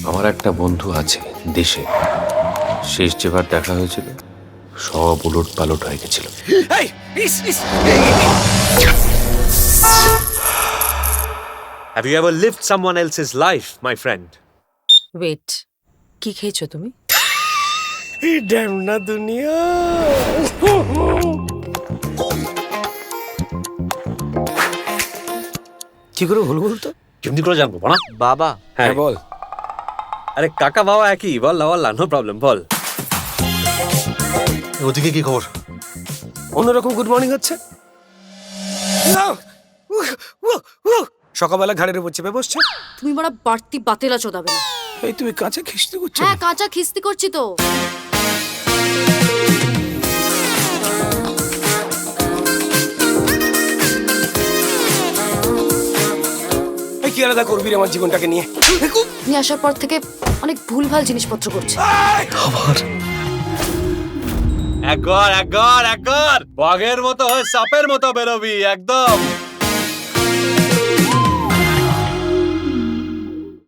আমার একটা বন্ধু আছে দেশে, শেষ যেবার দেখা হয়েছিল সব উলট পালট হয়ে গেছিল। Have you ever lived someone else's life, my friend? Wait, কি খেয়েছো তুমি? ড্যামনা দুনিয়া। কি করে হল বলতো? কেমনি করে জানবো না বাবা। হ্যাঁ বল। আরে কাকা বাবা একই, বল না নো প্রবলেম, বল। ওদিকে কি খবর? অন্যরকম গুড মর্নিং হচ্ছে। সকালবেলা ঘাড়ের উপর চেপে বসছে। তুমি বড় বাড়তি বাতেলা চোদাবে না। এই তুমি কাঁচা খিস্তি করছো? হ্যাঁ, কাঁচা খিস্তি করছি তো। এই কি আলাদা করবি রে আমার জীবনটাকে নিয়ে? তুমি আসার পর থেকে অনেক ভুলভাল জিনিসপত্র করছে। একবার বাঘের মতো হয়ে সাপের মতো বেরোবি একদম।